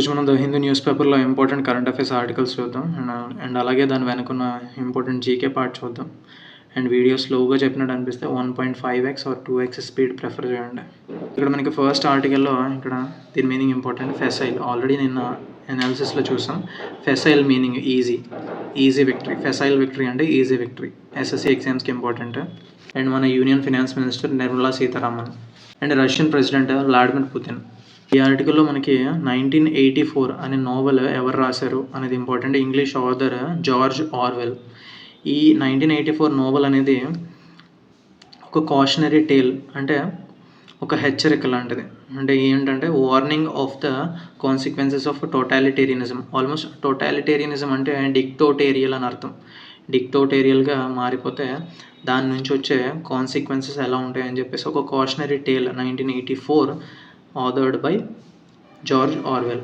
ఈరోజు మనం the Hindu news పేపర్లో ఇంపార్టెంట్ కరెంట్ అఫైర్స్ ఆర్టికల్స్ చూద్దాం అండ్ అలాగే దాని వెనుకున్న ఇంపార్టెంట్ జీకే పార్ట్ చూద్దాం. అండ్ వీడియో స్లోగా చెప్పినట్టు అనిపిస్తే 1.5x are 2x speed prefer చేయండి. ఇక్కడ మనకి ఫస్ట్ ఆర్టికల్లో ఇక్కడ దీని మీనింగ్ ఇంపార్టెంట్. ఫెసైల్ ఆల్రెడీ నిన్న అనాలిసిస్లో చూసాం. Facile meaning easy victory. Facile victory అంటే ఈజీ విక్టరీ. ఎస్ఎస్సి ఎగ్జామ్స్కి ఇంపార్టెంట్. అండ్ మన union finance minister Nirmala Sitharaman and Russian president Vladimir Putin. ఈ ఆర్టికల్లో మనకి 1984 అనే నోవెల్ ఎవరు రాశారు అనేది important. English author George Orwell. ఈ 1984 నోవెల్ అనేది ఒక కాషనరీ టేల్, అంటే ఒక హెచ్చరిక లాంటిది. అంటే ఏంటంటే warning of the consequences of totalitarianism. Almost totalitarianism అంటే డిక్టోటేరియల్ అని అర్థం. డిక్టోటేరియల్గా మారిపోతే దాని నుంచి వచ్చే కాన్సిక్వెన్సెస్ ఎలా ఉంటాయని చెప్పేసి ఒక cautionary tale 1984 authored by George Orwell.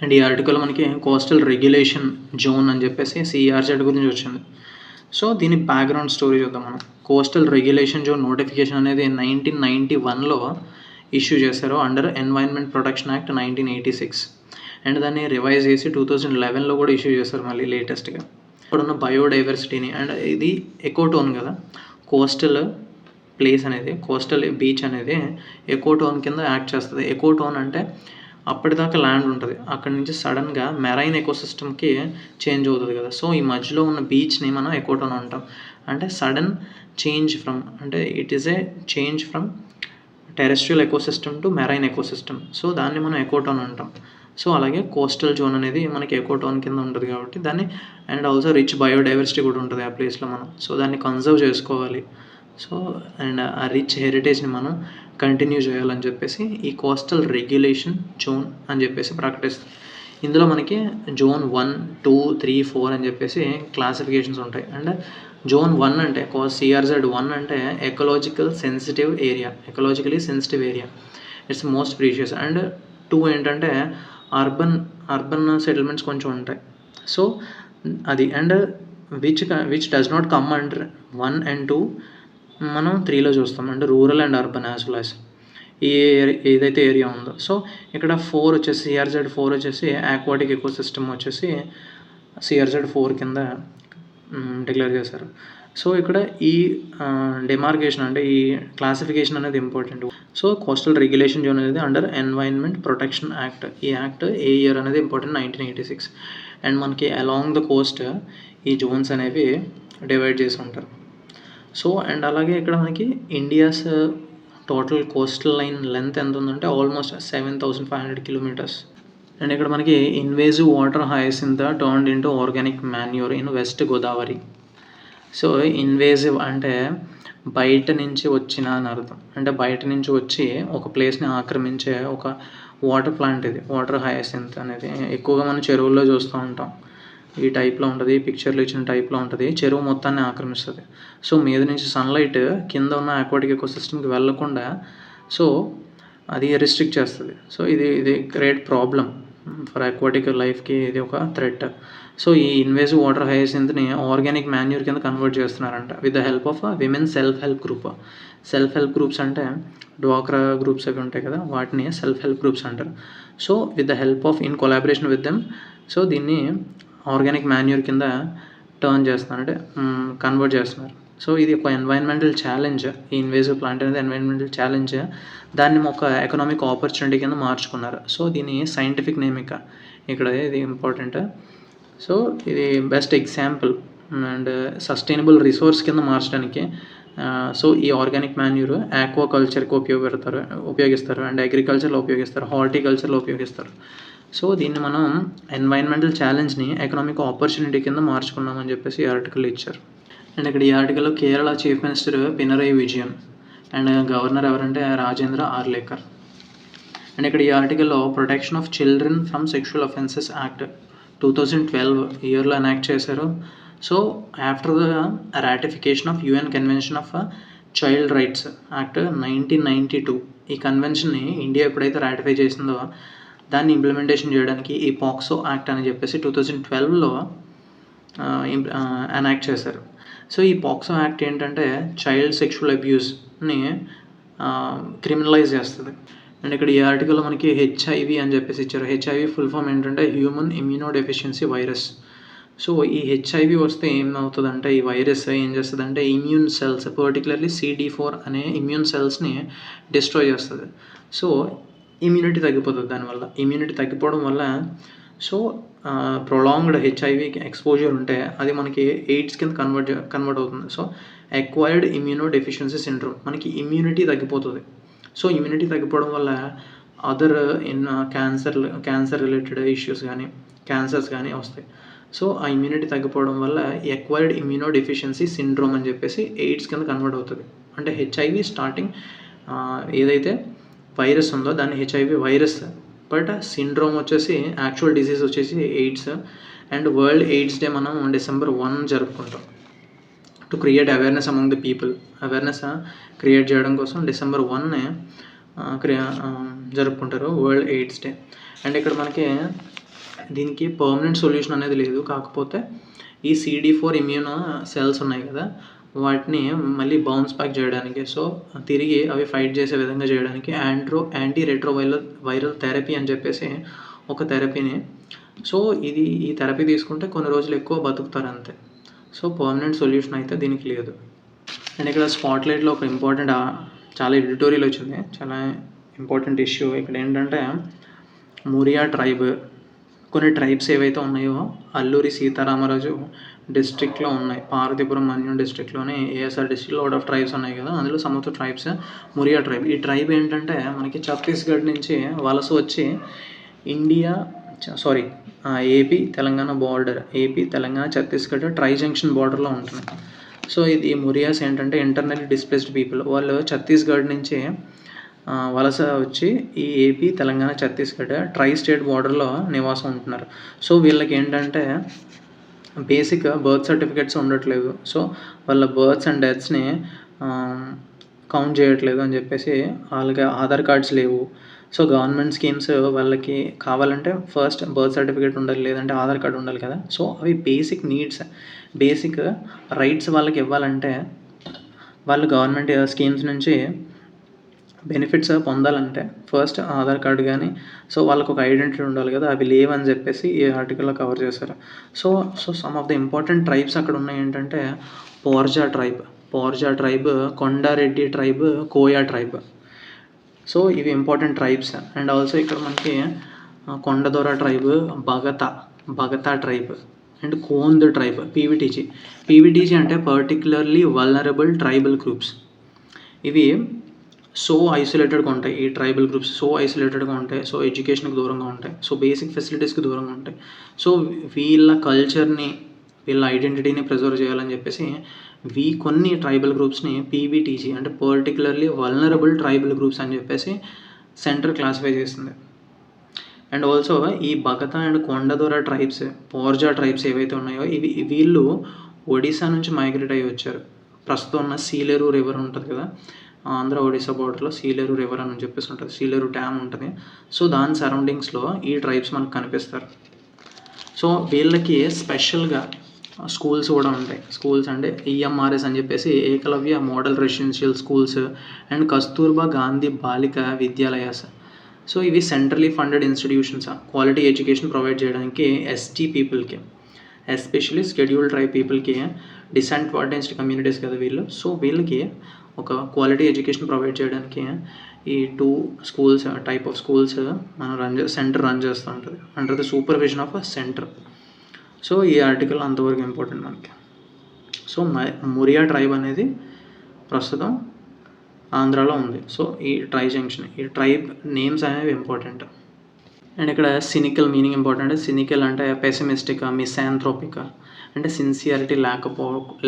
And ఈ ఆర్టికల్ మనకి కోస్టల్ రెగ్యులేషన్ జోన్ అని చెప్పేసి సిఆర్జెడ్ గురించి వచ్చింది. సో దీని బ్యాక్గ్రౌండ్ స్టోరీ చూద్దాం మనం. కోస్టల్ రెగ్యులేషన్ జోన్ నోటిఫికేషన్ అనేది 1991లో ఇష్యూ చేశారు under environment protection act 1986. And దాన్ని రివైజ్ చేసి 2011లో కూడా ఇష్యూ చేశారు మళ్ళీ లేటెస్ట్గా. ఇప్పుడున్న బయోడైవర్సిటీని, అండ్ ఇది ఎకోటోన్ కదా, కోస్టల్ ప్లేస్ అనేది, కోస్టల్ బీచ్ అనేది ఎకోటోన్ కింద యాక్ట్ చేస్తుంది. ఎకోటోన్ అంటే అప్పటిదాకా ల్యాండ్ ఉంటుంది, అక్కడి నుంచి సడన్గా మెరైన్ ఎకోసిస్టమ్కి చేంజ్ అవుతుంది కదా. సో ఈ మధ్యలో ఉన్న బీచ్ని మనం ఎకోటోన్ అంటాం. అంటే సడన్ చేంజ్ ఫ్రమ్, అంటే it is a change from terrestrial ecosystem to marine ecosystem. So దాన్ని మనం ఎకోటోన్ అంటాం. సో అలాగే కోస్టల్ జోన్ అనేది మనకి ఎకోటోన్ కింద ఉంటుంది కాబట్టి దాన్ని, అండ్ ఆల్సో రిచ్ బయోడైవర్సిటీ కూడా ఉంటుంది ఆ ప్లేస్లో మనం. సో దాన్ని కన్జర్వ్ చేసుకోవాలి. సో అండ్ ఆ రిచ్ హెరిటేజ్ని మనం కంటిన్యూ చేయాలని చెప్పేసి ఈ కోస్టల్ రెగ్యులేషన్ జోన్ అని చెప్పేసి ప్రకటిస్తుంది. ఇందులో మనకి జోన్ 1, 2, 3, 4 అని చెప్పేసి క్లాసిఫికేషన్స్ ఉంటాయి. అండ్ జోన్ 1 అంటే సిఆర్జెడ్ 1 అంటే ecologically sensitive area, it's most precious. And 2 ఏంటంటే అర్బన్ సెటిల్మెంట్స్ కొంచెం ఉంటాయి. సో అది, and which does not come under 1 and 2 మనం 3లో చూస్తాం. అంటే rural and urban as well as ఈ ఏదైతే ఏరియా ఉందో. సో ఇక్కడ 4 వచ్చేసి సిఆర్జెడ్ 4 వచ్చేసి ఆక్వాటిక్ ఎకోసిస్టమ్ వచ్చేసి సిఆర్జెడ్ 4 కింద డిక్లేర్ చేశారు. సో ఇక్కడ ఈ డెమార్కేషన్, అంటే ఈ క్లాసిఫికేషన్ అనేది important. So coastal regulation zone అనేది అండర్ ఎన్వైరన్మెంట్ ప్రొటెక్షన్ యాక్ట్. ఈ యాక్ట్ ఏ ఇయర్ అనేది ఇంపార్టెంట్, 1986. అండ్ మనకి అలాంగ్ ద కోస్ట్ ఈ జోన్స్ అనేవి డివైడ్ చేసి ఉంటారు. సో అండ్ అలాగే ఇక్కడ మనకి India's total coastal line length ఎంత ఉందంటే ఆల్మోస్ట్ 7,500 కిలోమీటర్స్. అండ్ ఇక్కడ మనకి invasive water hyacinth turned into organic manure in west Godavari. So invasive అంటే బయట నుంచి వచ్చిన అని అర్థం. అంటే బయట నుంచి వచ్చి ఒక ప్లేస్ని ఆక్రమించే ఒక వాటర్ ప్లాంట్ ఇది వాటర్ హయాసింత్ అనేది. ఎక్కువగా మనం చెరువుల్లో చూస్తూ ఉంటాం. ఈ టైప్లో ఉంటుంది, పిక్చర్లో ఇచ్చిన టైప్లో ఉంటుంది. చెరువు మొత్తాన్ని ఆక్రమిస్తుంది. సో మీద నుంచి సన్లైట్ కింద ఉన్న ఆక్వాటిక్ ఎకోసిస్టమ్కి వెళ్ళకుండా సో అది రిస్ట్రిక్ట్ చేస్తుంది. సో ఇది గ్రేట్ ప్రాబ్లం ఫర్ ఆక్వాటిక్ లైఫ్కి, ఇది ఒక థ్రెట్. సో ఈ ఇన్వేజివ్ వాటర్ హయాసింత్ని ఆర్గానిక్ మాన్యూర్ కింద కన్వర్ట్ చేస్తున్నారంట with the help of women self help group. Self help groups అంటే డ్వాక్రా గ్రూప్స్ అవి ఉంటాయి కదా, వాటిని సెల్ఫ్ హెల్ప్ గ్రూప్స్ అంటారు. So with the help of, in collaboration with them, so దీన్ని ఆర్గానిక్ మాన్యూర్ కింద టర్న్ చేస్తున్నారు, అంటే కన్వర్ట్ చేస్తున్నారు. సో ఇది ఒక ఎన్వైరన్మెంటల్ ఛాలెంజ్. ఈ ఇన్వేజివ్ ప్లాంట్ అనేది ఎన్వైరన్మెంటల్ ఛాలెంజ్, దాన్ని ఒక ఎకనామిక్ ఆపర్చునిటీ కింద మార్చుకున్నారు. సో దీని సైంటిఫిక్ నేమ్ ఇక్కడ ఇది ఇంపార్టెంట్. సో ఇది best example and sustainable resource కింద మార్చడానికి. సో ఈ ఆర్గానిక్ మాన్యూర్ ఆక్వాకల్చర్కి ఉపయోగిస్తారు, అండ్ అగ్రికల్చర్లో ఉపయోగిస్తారు, హార్టికల్చర్లో ఉపయోగిస్తారు. సో దీన్ని మనం ఎన్వైరన్మెంటల్ ఛాలెంజ్ని ఎకనామిక్ ఆపర్చునిటీ కింద మార్చుకున్నామని చెప్పేసి ఈ ఆర్టికల్ ఇచ్చారు. అండ్ ఇక్కడ ఈ ఆర్టికల్లో Kerala chief minister Pinarayi Vijayan and governor ఎవరంటే రాజేంద్ర ఆర్లేకర్. అండ్ ఇక్కడ ఈ ఆర్టికల్లో protection of children from sexual offences act 2012 ఇయర్లో ఎనాక్ట్ చేశారు. So after the ratification of UN convention of child rights act 1992, ఈ కన్వెన్షన్ని ఇండియా ఎప్పుడైతే రాటిఫై చేసిందో దాన్ని ఇంప్లిమెంటేషన్ చేయడానికి ఈ పాక్సో యాక్ట్ అని చెప్పేసి 2012లో ఎనాక్ట్ చేశారు. సో ఈ పాక్సో యాక్ట్ ఏంటంటే చైల్డ్ సెక్షువల్ అబ్యూస్ని క్రిమినలైజ్ చేస్తుంది. అండ్ ఇక్కడ ఈ ఆర్టికల్లో మనకి హెచ్ఐవి అని చెప్పేసి ఇచ్చారు. హెచ్ఐవి ఫుల్ ఫామ్ ఏంటంటే human immuno deficiency virus. So ఈ హెచ్ఐవి వస్తే ఏమవుతుందంటే ఈ వైరస్ ఏం చేస్తుందంటే ఇమ్యూన్ సెల్స్ పర్టికులర్లీ CD4 అనే ఇమ్యూన్ సెల్స్ని డిస్ట్రాయ్ చేస్తుంది. సో ఇమ్యూనిటీ తగ్గిపోతుంది దానివల్ల. ఇమ్యూనిటీ తగ్గిపోవడం వల్ల సో ప్రొలాంగ్డ్ హెచ్ఐవికి ఎక్స్పోజర్ ఉంటే అది మనకి ఎయిడ్స్ కింద కన్వర్ట్ అవుతుంది. So acquired immuno deficiency syndrome, మనకి ఇమ్యూనిటీ తగ్గిపోతుంది. సో ఇమ్యూనిటీ తగ్గిపోవడం వల్ల అదర్ క్యాన్సర్ రిలేటెడ్ ఇష్యూస్ కానీ క్యాన్సర్స్ కానీ వస్తాయి. సో ఆ ఇమ్యూనిటీ తగ్గిపోవడం వల్ల ఎక్వైర్డ్ ఇమ్యూనో డెఫిషియన్సీ సిండ్రోమ్ అని చెప్పేసి ఎయిడ్స్ కింద కన్వర్ట్ అవుతుంది. అంటే హెచ్ఐవి స్టార్టింగ్ ఏదైతే వైరస్ ఉందో దాన్ని హెచ్ఐవి వైరస్, బట్ సిండ్రోమ్ వచ్చేసి యాక్చువల్ డిసీజ్ వచ్చేసి AIDS. And world AIDS day మనం December 1 జరుపుకుంటాం to create awareness among the people. Awareness create చేయడం కోసం December 1 జరుపుకుంటారు వరల్డ్ ఎయిడ్స్ డే. అండ్ ఇక్కడ మనకి దీనికి పర్మనెంట్ సొల్యూషన్ అనేది లేదు. కాకపోతే ఈ CD4 ఇమ్యూన్ సెల్స్ ఉన్నాయి కదా, వాటిని మళ్ళీ బౌన్స్ బ్యాక్ చేయడానికి, సో తిరిగి అవి ఫైట్ చేసే విధంగా చేయడానికి యాంటీ రెట్రోవైరల్ థెరపీ అని చెప్పేసి ఒక థెరపీని, సో ఈ థెరపీ తీసుకుంటే కొన్ని రోజులు ఎక్కువ బతుకుతారు అంతే. సో పర్మనెంట్ సొల్యూషన్ అయితే దీనికి లేదు. అండ్ ఇక్కడ స్పాట్లైట్లో ఒక ఇంపార్టెంట్ చాలా ఎడిటోరియల్ వచ్చింది, చాలా ఇంపార్టెంట్ ఇష్యూ. ఇక్కడ ఏంటంటే మురియా ట్రైబ్, కొన్ని ట్రైబ్స్ ఏవైతే ఉన్నాయో అల్లూరి సీతారామరాజు డిస్ట్రిక్ట్లో ఉన్నాయి. పార్వతీపురం మన్యం డిస్ట్రిక్ట్లోని ASR డిస్ట్రిక్ట్లో అవుట్ ఆఫ్ ట్రైబ్స్ ఉన్నాయి కదా, అందులో some of the tribes Muria tribe. ఈ ట్రైబ్ ఏంటంటే మనకి ఛత్తీస్గఢ్ నుంచి వలస వచ్చి AP Telangana border, AP Telangana Chhattisgarh tri junction బార్డర్లో ఉంటుంది. సో ఇది మురియాస్ ఏంటంటే ఇంటర్నల్లీ డిస్ప్లేస్డ్ పీపుల్. వాళ్ళు ఛత్తీస్గఢ్ నుంచి వలస వచ్చి ఈ AP Telangana Chhattisgarh tri state బార్డర్లో నివాసం ఉంటున్నారు. సో వీళ్ళకి ఏంటంటే బేసిక్ బర్త్ సర్టిఫికేట్స్ ఉండట్లేదు. సో వాళ్ళ బర్త్స్ అండ్ డెత్స్ని కౌంట్ చేయట్లేదు అని చెప్పేసి, వాళ్ళకి ఆధార్ కార్డ్స్ లేవు. సో గవర్నమెంట్ స్కీమ్స్ వాళ్ళకి కావాలంటే ఫస్ట్ బర్త్ సర్టిఫికేట్ ఉండాలి, లేదంటే ఆధార్ కార్డ్ ఉండాలి కదా. సో అవి బేసిక్ నీడ్స్, బేసిక్ రైట్స్ వాళ్ళకి ఇవ్వాలంటే వాళ్ళు గవర్నమెంట్ స్కీమ్స్ నుంచి బెనిఫిట్స్ పొందాలంటే ఫస్ట్ ఆధార్ కార్డు కానీ, సో వాళ్ళకు ఒక ఐడెంటిటీ ఉండాలి కదా, అవి లేవని చెప్పేసి ఈ ఆర్టికల్లో కవర్ చేశారు. So some of the important tribes అక్కడ ఉన్నాయి ఏంటంటే Porja tribe, Konda Reddi tribe, Koya tribe. So ఇవి ఇంపార్టెంట్ ట్రైబ్స్. అండ్ ఆల్సో ఇక్కడ మనకి Konda Dora tribe, Bagata tribe and Kondh tribe, PVTG అంటే పర్టికులర్లీ వల్నరబుల్ ట్రైబల్ గ్రూప్స్. ఇవి సో ఐసోలేటెడ్గా ఉంటాయి. ఈ ట్రైబల్ గ్రూప్స్ సో ఐసోలేటెడ్గా ఉంటాయి, సో ఎడ్యుకేషన్కి దూరంగా ఉంటాయి, సో బేసిక్ ఫెసిలిటీస్కి దూరంగా ఉంటాయి. సో వీళ్ళ కల్చర్ని, వీళ్ళ ఐడెంటిటీని ప్రిజర్వ్ చేయాలని చెప్పేసి కొన్ని ట్రైబల్ గ్రూప్స్ని పీవీటీజీ అంటే పర్టికులర్లీ వల్నరబుల్ ట్రైబల్ గ్రూప్స్ అని చెప్పేసి సెంటర్ క్లాసిఫై చేస్తుంది. అండ్ ఆల్సో ఈ బగతా అండ్ కొండదొర ట్రైబ్స్, పోర్జా ట్రైబ్స్ ఏవైతే ఉన్నాయో వీళ్ళు ఒడిశా నుంచి మైగ్రేట్ అయ్యి వచ్చారు. ప్రస్తుతం ఉన్న సీలేరు రివర్ ఉంటుంది కదా, ఆంధ్ర ఒడిశా బార్డర్లో సీలేరు రివర్ అని చెప్పేసి ఉంటుంది, సీలేరు డ్యామ్ ఉంటుంది. సో దాని సరౌండింగ్స్లో ఈ ట్రైబ్స్ మనకు కనిపిస్తారు. సో వీళ్ళకి స్పెషల్గా స్కూల్స్ కూడా ఉంటాయి. స్కూల్స్ అంటే EMRS అని చెప్పేసి Eklavya model residential schools and Kasturba Gandhi Balika Vidyalayas. So ఇవి centrally funded institutions, quality education provide చేయడానికి ST పీపుల్కి, ఎస్పెషలీ షెడ్యూల్డ్ ట్రైబ్ పీపుల్కి, డిసడ్వాంటేజ్డ్ కమ్యూనిటీస్ కదా వీళ్ళు. సో వీళ్ళకి ఒక క్వాలిటీ ఎడ్యుకేషన్ ప్రొవైడ్ చేయడానికి ఈ 2 స్కూల్స్ టైప్ ఆఫ్ స్కూల్స్ మనం సెంటర్ రన్ చేస్తూ ఉంటుంది under the supervision of centre. So ఈ ఆర్టికల్ అంతవరకు ఇంపార్టెంట్ మనకి. సో మురియా ట్రైబ్ అనేది ప్రస్తుతం ఆంధ్రాలో ఉంది. సో ఈ ట్రై జంక్షన్, ఈ ట్రైబ్ నేమ్స్ అనేవి ఇంపార్టెంట్. అండ్ ఇక్కడ సినికల్ మీనింగ్ ఇంపార్టెంట్. సినికల్ అంటే పెసిమిస్టిక్, మిసాంథ్రోపిక్ అంటే సిన్సియారిటీ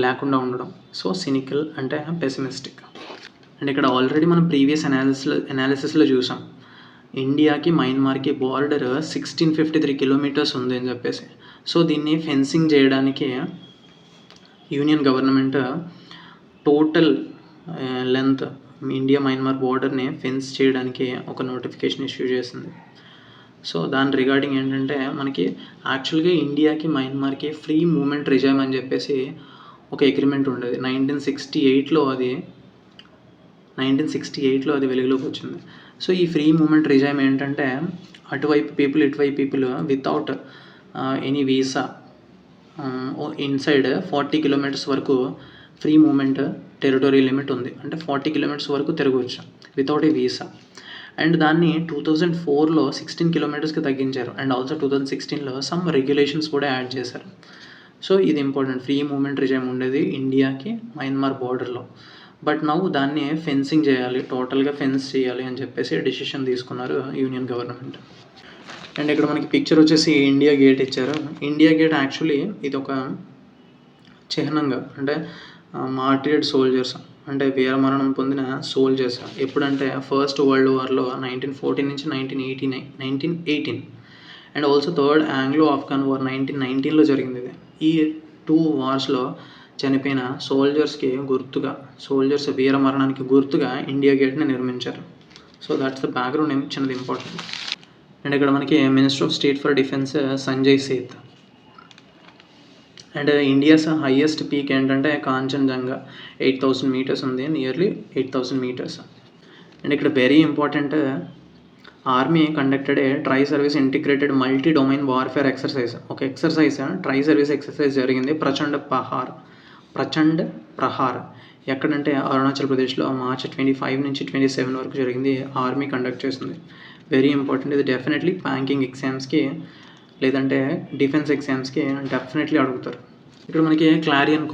లేకుండా ఉండడం. సో సినికల్ అంటే పెసిమిస్టిక్. అండ్ ఇక్కడ ఆల్రెడీ మనం ప్రీవియస్ అనాలిసిస్లో చూసాం, ఇండియాకి మయన్మార్కి బార్డర్ 1653 కిలోమీటర్స్ ఉంది అని చెప్పేసి. సో దీన్ని ఫెన్సింగ్ చేయడానికి union government total length India Myanmar బార్డర్ని ఫెన్స్ చేయడానికి ఒక నోటిఫికేషన్ ఇష్యూ చేసింది. సో దాని రిగార్డింగ్ ఏంటంటే మనకి యాక్చువల్గా ఇండియాకి మయన్మార్కి ఫ్రీ మూమెంట్ రిజైమ్ అని చెప్పేసి ఒక అగ్రిమెంట్ ఉండేది. 1968లో అది వెలుగులోకి వచ్చింది. సో ఈ ఫ్రీ మూమెంట్ రిజైమ్ ఏంటంటే అటువైపు పీపుల్ ఇటువైపు people without any visa inside 40 kilometres వరకు ఫ్రీ మూమెంట్ టెరిటరీ లిమిట్ ఉంది. అంటే 40 కిలోమీటర్స్ వరకు తిరగవచ్చు వితౌట్ ఏ వీసా. అండ్ దాన్ని 2004లో 16 కిలోమీటర్స్కి తగ్గించారు. అండ్ ఆల్సో 2016లో సమ్ రెగ్యులేషన్స్ కూడా యాడ్ చేశారు. సో ఇది ఇంపార్టెంట్. ఫ్రీ మూమెంట్ రిజైమ్ ఉండేది ఇండియాకి మయన్మార్ బోర్డర్లో. బట్ నౌ దాన్ని ఫెన్సింగ్ చేయాలి, టోటల్గా ఫెన్స్ చేయాలి అని చెప్పేసి డెసిషన్ తీసుకున్నారు యూనియన్ గవర్నమెంట్. అండ్ ఇక్కడ మనకి పిక్చర్ వచ్చేసి ఇండియా గేట్ ఇచ్చారు. ఇండియా గేట్ యాక్చువల్లీ ఇది ఒక చిహ్నంగా, అంటే మార్టిర్డ్ సోల్జర్స్, అంటే వీరమరణం పొందిన సోల్జర్స్. ఎప్పుడంటే ఫస్ట్ వరల్డ్ వార్లో 1914 నుంచి 1918 and also third Anglo Afghan war 1919లో జరిగింది ఇది. ఈ 2 వార్స్లో చనిపోయిన సోల్జర్స్కి గుర్తుగా, సోల్జర్స్ వీరమరణానికి గుర్తుగా ఇండియా గేట్ని నిర్మించారు. సో దట్స్ ద బ్యాక్గ్రౌండ్ చిన్నది ఇంపార్టెంట్. అండ్ ఇక్కడ మనకి minister of state for defence Sanjay Seth. And India's highest peak ఏంటంటే కాంచన్జంగా 8,000 మీటర్స్ ఉంది, నియర్లీ 8,000 మీటర్స్. అండ్ ఇక్కడ very important, army conducted a tri service integrated multi domain warfare exercise. ఒక exercise tri service exercise జరిగింది, ప్రచండ్ ప్రహార్. ఎక్కడంటే అరుణాచల్ ప్రదేశ్లో మార్చి 25 నుంచి 27 వరకు జరిగింది. ఆర్మీ కండక్ట్ చేసింది. Very important. ఇది డెఫినెట్లీ బ్యాంకింగ్ ఎగ్జామ్స్కి లేదంటే డిఫెన్స్ ఎగ్జామ్స్కి డెఫినెట్లీ అడుగుతారు. ఇక్కడ మనకి క్లారియన్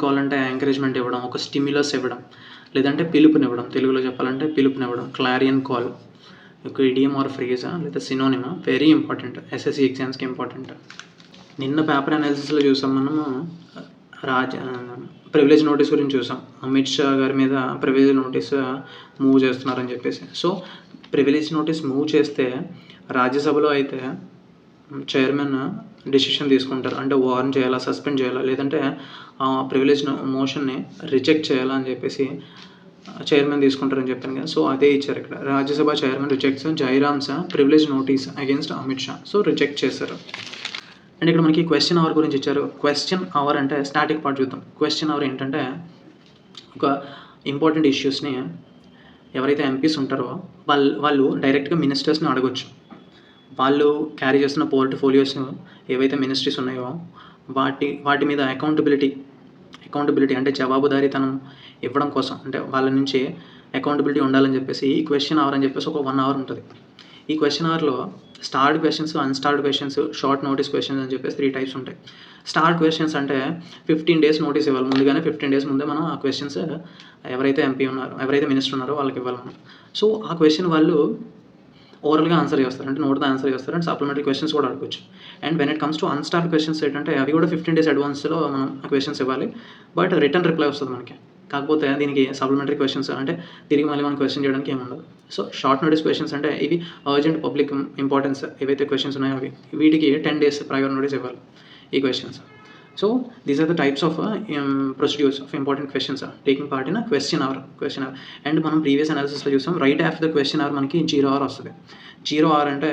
కాల్ అంటే ఎంకరేజ్మెంట్ ఇవ్వడం, ఒక స్టిమ్యులస్ ఇవ్వడం, లేదంటే పిలుపునివ్వడం. తెలుగులో చెప్పాలంటే పిలుపునివ్వడం. క్లారియన్ కాల్ ఒక ఇడియం ఆర్ ఫ్రేజా లేదా సినోనిమా. వెరీ ఇంపార్టెంట్, ఎస్ఎస్సి ఎగ్జామ్స్కి ఇంపార్టెంట్. నిన్న పేపర్ అనాలిసిస్లో చూసాం మనము ప్రివిలేజ్ నోటీస్ గురించి చూసాం. అమిత్ షా గారి మీద ప్రివిలేజ్ నోటీస్ మూవ్ చేస్తున్నారని చెప్పేసి. సో ప్రివిలేజ్ నోటీస్ మూవ్ చేస్తే రాజ్యసభలో అయితే చైర్మన్ డెసిషన్ తీసుకుంటారు, అంటే వార్న్ చేయాలా, సస్పెండ్ చేయాలా, లేదంటే ప్రివిలేజ్ మోషన్ని రిజెక్ట్ చేయాలా అని చెప్పేసి చైర్మన్ తీసుకుంటారని చెప్పాను కదా. సో అదే ఇచ్చారు ఇక్కడ. Rajya Sabha chairman rejects Jairam's privilege notice against Amit Shah. So reject చేశారు. అండ్ ఇక్కడ మనకి క్వశ్చన్ అవర్ గురించి ఇచ్చారు. క్వశ్చన్ అవర్ అంటే స్టాటిక్ పార్ట్ చూద్దాం. క్వశ్చన్ అవర్ ఏంటంటే ఒక ఇంపార్టెంట్ ఇష్యూస్ని ఎవరైతే ఎంపీస్ ఉంటారో వాళ్ళు డైరెక్ట్గా మినిస్టర్స్ని అడగొచ్చు. వాళ్ళు క్యారీ చేస్తున్న పోర్ట్ఫోలియోస్ ఏవైతే మినిస్ట్రీస్ ఉన్నాయో వాటి మీద అకౌంటబిలిటీ అంటే జవాబుదారీతనం ఇవ్వడం కోసం, అంటే వాళ్ళ నుంచి అకౌంటబిలిటీ ఉండాలని చెప్పేసి ఈ క్వశ్చన్ అవర్ అని చెప్పేసి ఒక 1 అవర్ ఉంటుంది. ఈ క్వశ్చన్ అవర్లో starved questions, unstarred questions, short notice questions అని చెప్పేసి 3 టైప్స్ ఉంటాయి. స్టార్డ్ క్వశ్చన్స్ అంటే 15 డేస్ నోటీస్ ఇవ్వాలి. ముందుగానే 15 డేస్ ముందే మనం ఆ క్వశ్చన్స్ ఎవరైతే ఎంపీ ఉన్నారో, ఎవరైతే మినిస్టర్ ఉన్నారో వాళ్ళకి ఇవ్వాలి మనం. సో ఆ క్వశ్చన్ వాళ్ళు ఓవరాల్గా ఆన్సర్ చేస్తారు, అంటే నోట్తో ఆన్సర్ చేస్తారు. అండ్ సప్లిమెంటరీ క్వశ్చన్స్ కూడా అడగచ్చు. And when it comes to unstarred questions ఏంటంటే అవి కూడా 15 డేస్ అడ్వాన్స్లో మనం ఆ క్వశ్చన్స్ ఇవ్వాలి. బట్ రిటర్న్ రిప్లై వస్తుంది మనకి. కాకపోతే దీనికి సప్లిమెంటరీ క్వశ్చన్స్ అంటే తిరిగి మళ్ళీ మనం క్వశ్చన్ చేయడానికి ఏముండదు. సో షార్ట్ నోటీస్ క్వశ్చన్స్ అంటే ఇవి అర్జెంట్ పబ్లిక్ ఇంపార్టెన్స్ ఏవైతే క్వశ్చన్స్ ఉన్నాయో వీటికి 10 డేస్ ప్రయర్ నోటీస్ ఇవ్వాలి ఈ questions. So these are the types of procedures of important questions taking part in question hour. And మనం ప్రీవియస్ అనాలిసిస్లో చూసాం, right after the question hour మనకి 0 hour వస్తుంది. 0 hour అంటే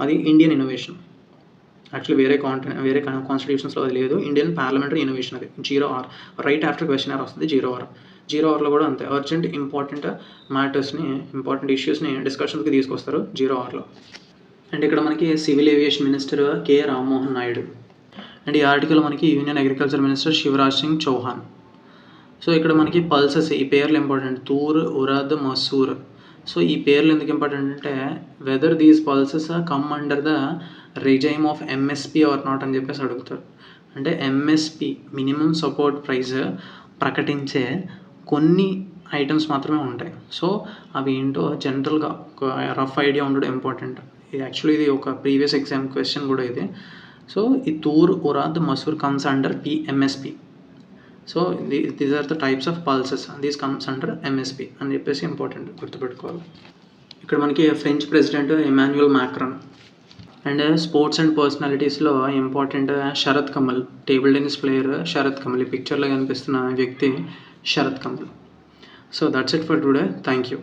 అది ఇండియన్ ఇన్నోవేషన్. యాక్చువల్లీ వేరే కాన్స్టిట్యూషన్స్లో అది లేదు. ఇండియన్ పార్లమెంటరీ ఇన్నోవేషన్ అది 0 hour. Right after question hour వస్తుంది 0 hour. 0 hourలో కూడా అంతే, అర్జెంట్ ఇంపార్టెంట్ మ్యాటర్స్ని, ఇంపార్టెంట్ ఇష్యూస్ని డిస్కషన్స్కి తీసుకొస్తారు 0 hourలో. అండ్ ఇక్కడ మనకి civil aviation minister K Rammohan Naidu. And ఈ ఆర్టికల్ మనకి union agriculture minister Shivraj Singh Chouhan. So ఇక్కడ మనకి పల్సెస్, ఈ పేర్లు ఇంపార్టెంట్. తూర్, ఉరద్, మసూర్. సో ఈ పేర్లు ఎందుకు ఇంపార్టెంట్ అంటే whether these pulses come under the regime of MSP or not అని చెప్పేసి అడుగుతారు. అంటే ఎంఎస్పి మినిమం సపోర్ట్ ప్రైస్ ప్రకటించే కొన్ని ఐటమ్స్ మాత్రమే ఉంటాయి. సో అవి ఏంటో జనరల్గా ఒక రఫ్ ఐడియా ఉండడం ఇంపార్టెంట్. ఇది యాక్చువల్లీ ఇది ఒక ప్రీవియస్ ఎగ్జామ్ క్వశ్చన్ కూడా ఇది. సో ఈ toor, urad, masoor comes under MSP. So these are the types of pulses, these comes under MSP అని చెప్పేసి ఇంపార్టెంట్ గుర్తుపెట్టుకోవాలి. ఇక్కడ మనకి French president Emmanuel Macron. And sports and పర్సనాలిటీస్లో important Sharath Kamal, table tennis player Sharath Kamal. ఈ పిక్చర్లో కనిపిస్తున్న వ్యక్తి Sharath Kamal. So that's it for today. Thank you.